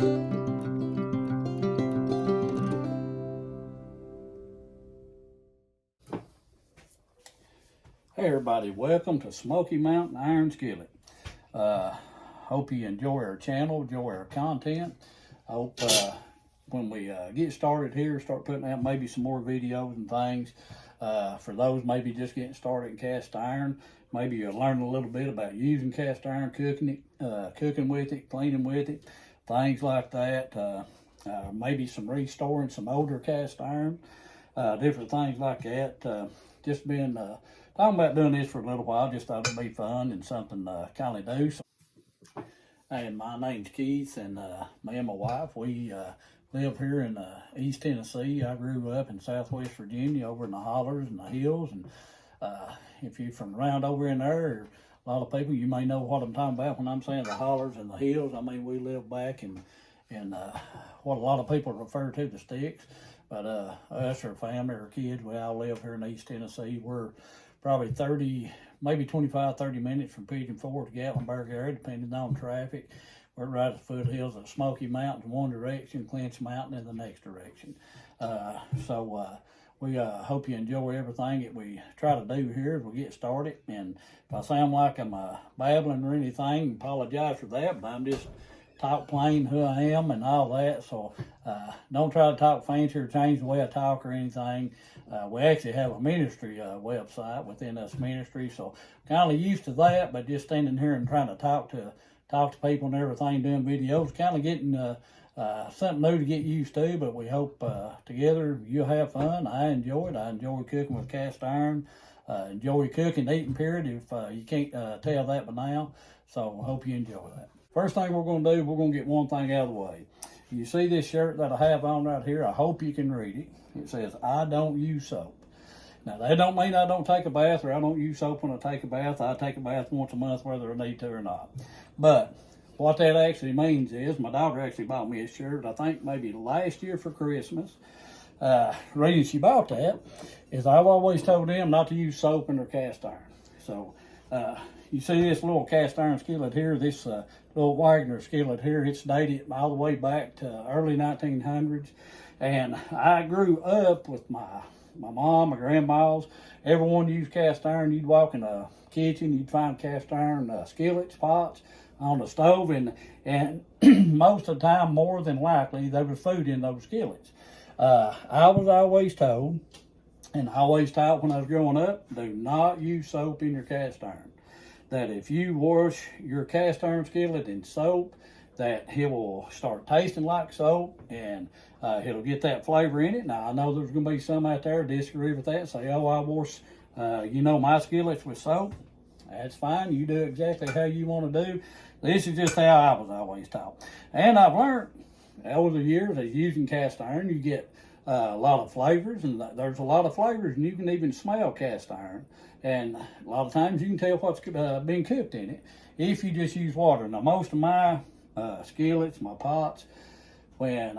Hey everybody, welcome to Smoky Mountain Iron Skillet. Hope you enjoy our channel, enjoy our content. I hope when we get started here, start putting out maybe some more videos and things. For those maybe just getting started in cast iron, maybe you'll learn a little bit about using cast iron, cooking with it, cleaning with it, things like that. Maybe some restoring some older cast iron, different things like that. Just been talking about doing this for a little while. Just thought it'd be fun and something to kind of do. And my name's Keith, and me and my wife, we live here in East Tennessee. I grew up in Southwest Virginia, over in the hollers and the hills. And if you're from around over in there, a lot of people, you may know what I'm talking about when I'm saying the hollers and the hills. I mean, we live back in what a lot of people refer to the sticks. But us, our family, our kids, we all live here in East Tennessee. We're probably 30, maybe 25, 30 minutes from Pigeon Forge to Gatlinburg area, depending on traffic. We're right at the foothills of Smoky Mountain in one direction, Clinch Mountain in the next direction. We hope you enjoy everything that we try to do here as we get started. And if I sound like I'm babbling or anything, apologize for that, but I'm just talk plain who I am and all that. So don't try to talk fancy or change the way I talk or anything. We actually have a ministry website within us ministry, so kind of used to that, but just standing here and trying to talk to people and everything, doing videos, kind of getting something new to get used to. But we hope together you'll have fun. I enjoy it. I enjoy cooking with cast iron. Enjoy cooking, eating, period, if you can't tell that by now. So I hope you enjoy that. First thing we're going to do, we're going to get one thing out of the way. You see this shirt that I have on right here? I hope you can read it. It says, I don't use soap. Now, that don't mean I don't take a bath or I don't use soap when I take a bath. I take a bath once a month whether I need to or not. But what that actually means is, my daughter actually bought me a shirt, I think maybe last year for Christmas. The reason she bought that is I've always told them not to use soap in their cast iron. So, you see this little cast iron skillet here, this little Wagner skillet here, it's dated all the way back to early 1900s. And I grew up with my mom, my grandmas. Everyone used cast iron. You'd walk in a kitchen, you'd find cast iron skillets, pots on the stove, and most of the time, more than likely, there was food in those skillets. I was always told, and I always taught when I was growing up, do not use soap in your cast iron. That if you wash your cast iron skillet in soap, that it will start tasting like soap, and it'll get that flavor in it. Now, I know there's going to be some out there disagree with that, say, oh, I wash, my skillets with soap. That's fine. You do exactly how you want to do. This is just how I was always taught. And I've learned over the years that using cast iron, you get a lot of flavors, and there's a lot of flavors, and you can even smell cast iron. And a lot of times you can tell what's been cooked in it if you just use water. Now, most of my skillets, my pots, when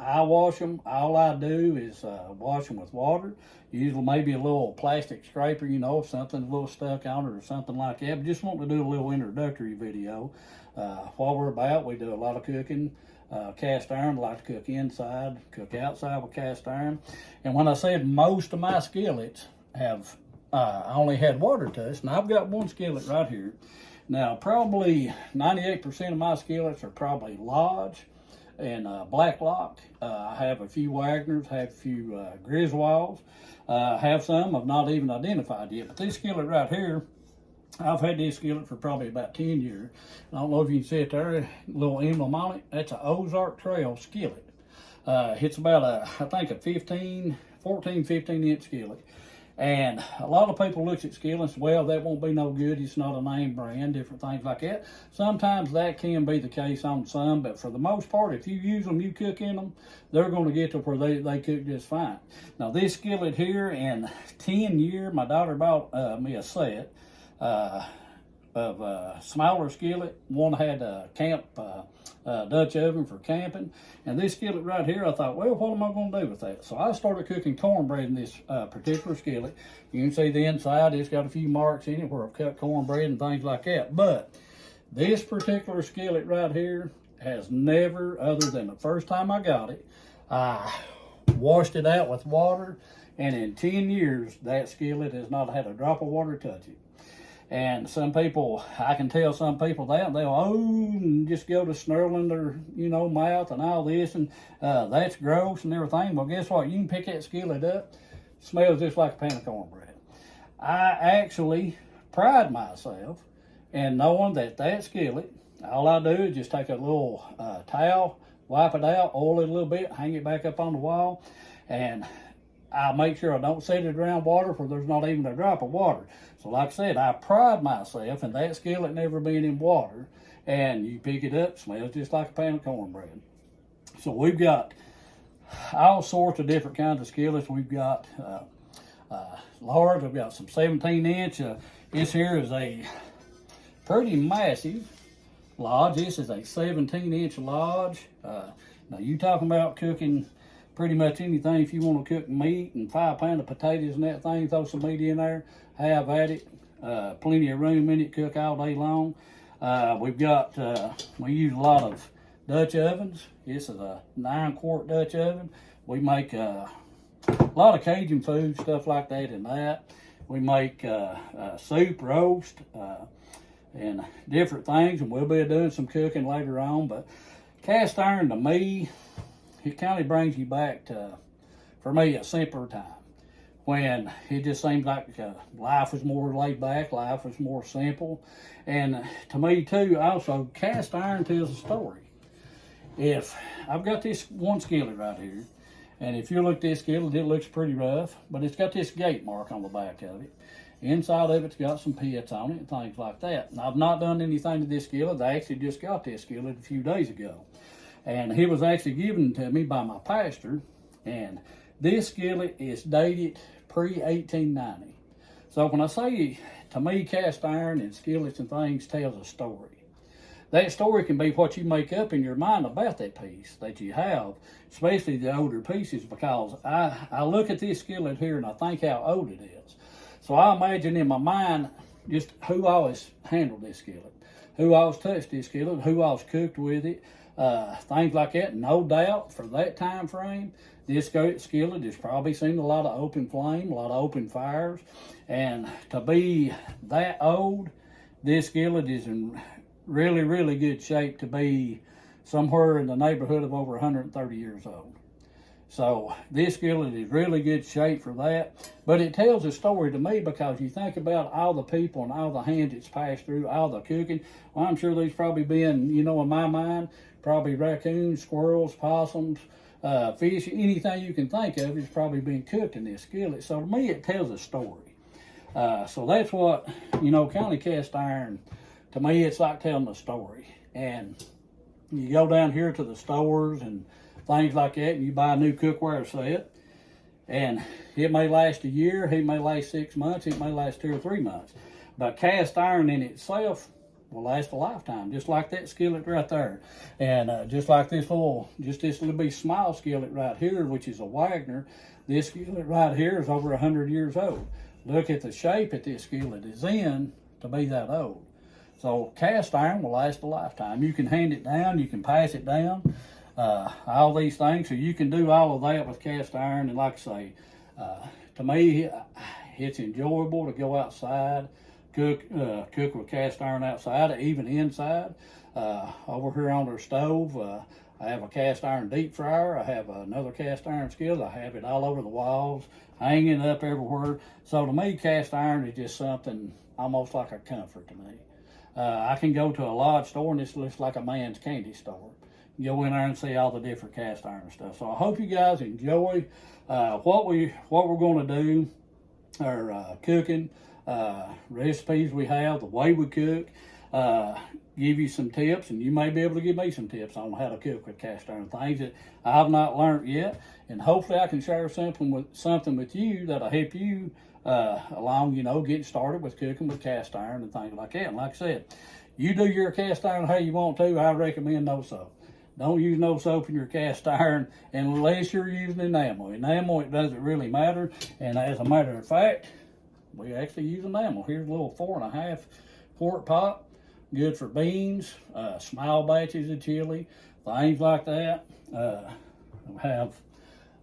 I wash them, all I do is wash them with water. Usually maybe a little plastic scraper, if something's a little stuck on it or something like that. But just want to do a little introductory video. What we're about, we do a lot of cooking. Cast iron, I like to cook inside, cook outside with cast iron. And when I said most of my skillets have only had water touch, and I've got one skillet right here. Now, probably 98% of my skillets are probably Lodge and Black Lock. I have a few Wagners, have a few Griswolds, have some I've not even identified yet. But this skillet right here, I've had this skillet for probably about 10 years. I don't know if you can see it there, a little emblem on it. That's an Ozark Trail skillet. It's about I think a 14, 15 inch skillet. And a lot of people look at skillets, well, that won't be no good. It's not a name brand, different things like that. Sometimes that can be the case on some, but for the most part, if you use them, you cook in them, they're going to get to where they cook just fine. Now, this skillet here, in 10 years, my daughter bought me a set of smaller skillet. One had a camp Dutch oven for camping, and this skillet right here, I thought, well, what am I going to do with that? So I started cooking cornbread in this particular skillet. You can see the inside, it's got a few marks in it where I've cut cornbread and things like that. But this particular skillet right here, has never, other than the first time I got it, I washed it out with water, and in 10 years, that skillet has not had a drop of water touch it. And some people, I can tell some people that, they'll, and just go to snarling their, mouth and all this, and that's gross and everything. Well, guess what? You can pick that skillet up, smells just like a pan of cornbread. I actually pride myself in knowing that skillet, all I do is just take a little towel, wipe it out, oil it a little bit, hang it back up on the wall, and I make sure I don't set it around water where there's not even a drop of water. So like I said, I pride myself in that skillet never being in water, and you pick it up, smells just like a pan of cornbread. So we've got all sorts of different kinds of skillets. We've got large, we've got some 17-inch. This here is a pretty massive lodge. This is a 17-inch lodge. Now you talking about cooking pretty much anything. If you want to cook meat and 5 pounds of potatoes and that thing, throw some meat in there, have at it. Plenty of room in it, cook all day long. We've got, we use a lot of Dutch ovens. This is a 9-quart Dutch oven. We make a lot of Cajun food, stuff like that in that. We make soup, roast, and different things, and we'll be doing some cooking later on. But cast iron to me, it kind of brings you back to, for me, a simpler time when it just seems like life was more laid back, life was more simple. And to me too, also, cast iron tells a story. If I've got this one skillet right here, and if you look at this skillet, it looks pretty rough, but it's got this gate mark on the back of it. Inside of it's got some pits on it and things like that. And I've not done anything to this skillet. I actually just got this skillet a few days ago. And it was actually given to me by my pastor. And this skillet is dated pre-1890. So when I say, to me, cast iron and skillets and things tells a story. That story can be what you make up in your mind about that piece that you have, especially the older pieces, because I look at this skillet here and I think how old it is. So I imagine in my mind just who always handled this skillet, who always touched this skillet, who always cooked with it, things like that. No doubt for that time frame, this skillet has probably seen a lot of open flame, a lot of open fires. And to be that old, this skillet is in really, really good shape to be somewhere in the neighborhood of over 130 years old. So this skillet is really good shape for that. But it tells a story to me because you think about all the people and all the hands it's passed through, all the cooking. Well, I'm sure there's probably been, in my mind, probably raccoons, squirrels, possums, fish, anything you can think of has probably been cooked in this skillet. So to me, it tells a story. So that's what, kind of cast iron, to me, it's like telling a story. And you go down here to the stores and things like that, and you buy a new cookware set, and it may last a year, it may last 6 months, it may last 2 or 3 months. But cast iron in itself will last a lifetime, just like that skillet right there. And just like this little bit small skillet right here, which is a Wagner, this skillet right here is over 100 years old. Look at the shape that this skillet is in to be that old. So cast iron will last a lifetime. You can hand it down, you can pass it down, all these things. So you can do all of that with cast iron. And like I say, to me, it's enjoyable to go outside, cook with cast iron outside, even inside. Over here on our stove, I have a cast iron deep fryer. I have another cast iron skillet. I have it all over the walls, hanging up everywhere. So to me, cast iron is just something almost like a comfort to me. I can go to a lodge store and it looks like a man's candy store. You go in there and see all the different cast iron stuff. So I hope you guys enjoy what we're going to do, our cooking recipes we have, the way we cook. Give you some tips, and you may be able to give me some tips on how to cook with cast iron, things that I've not learned yet. And hopefully I can share something with you that'll help you along, getting started with cooking with cast iron and things like that. And like I said, you do your cast iron how you want to. I recommend no soap. Don't use no soap in your cast iron unless you're using enamel. Enamel, it doesn't really matter. And as a matter of fact, we actually use enamel. Here's a little 4.5 quart pot. good for beans, small batches of chili, things like that. We have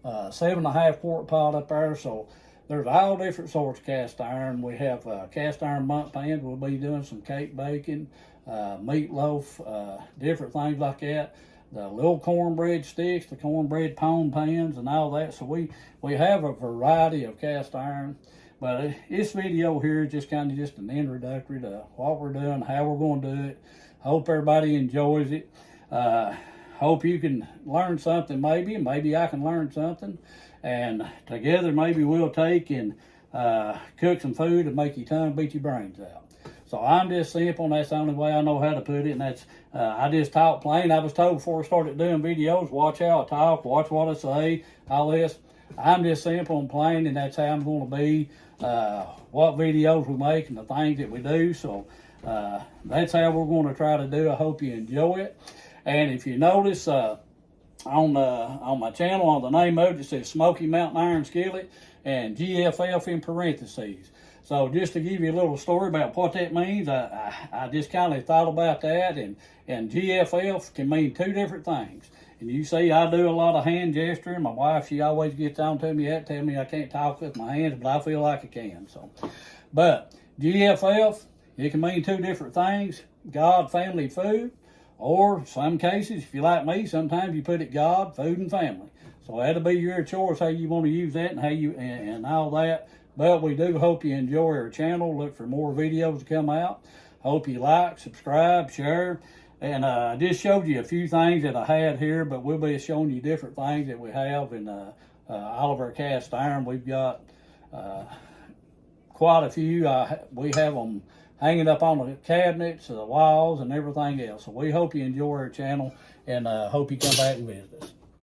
7.5 quart pot up there, so there's all different sorts of cast iron. We have cast iron bundt pans. We'll be doing some cake baking, meatloaf, different things like that. The little cornbread sticks, the cornbread pone pans, and all that. So we have a variety of cast iron. But this video here is just kind of just an introductory to what we're doing, how we're going to do it. Hope everybody enjoys it. Hope you can learn something maybe. Maybe I can learn something. And together maybe we'll take and cook some food and make your tongue beat your brains out. So I'm just simple, and that's the only way I know how to put it. And that's, I just talk plain. I was told before I started doing videos, watch how I talk, watch what I say, all this. I'm just simple and plain, and that's how I'm going to be. What videos we make and the things that we do. So that's how we're going to try to do. I hope you enjoy it. And if you notice on my channel, on the name of it, it says Smoky Mountain Iron Skillet and G.F.F in parentheses. So just to give you a little story about what that means, I just kind of thought about that, and G.F.F can mean two different things. And you see, I do a lot of hand gesturing. My wife, she always gets on to me, tell me I can't talk with my hands, but I feel like I can. So, but G.F.F, it can mean two different things: God, family, food. Or some cases, if you like me, sometimes you put it God, food, and family. So that'll be your choice how you want to use that and how you and all that. But we do hope you enjoy our channel. Look for more videos to come out. Hope you like, subscribe, share. And I just showed you a few things that I had here, but we'll be showing you different things that we have in all of our cast iron. We've got quite a few. We have them hanging up on the cabinets, the walls, and everything else. So we hope you enjoy our channel, and hope you come back and visit.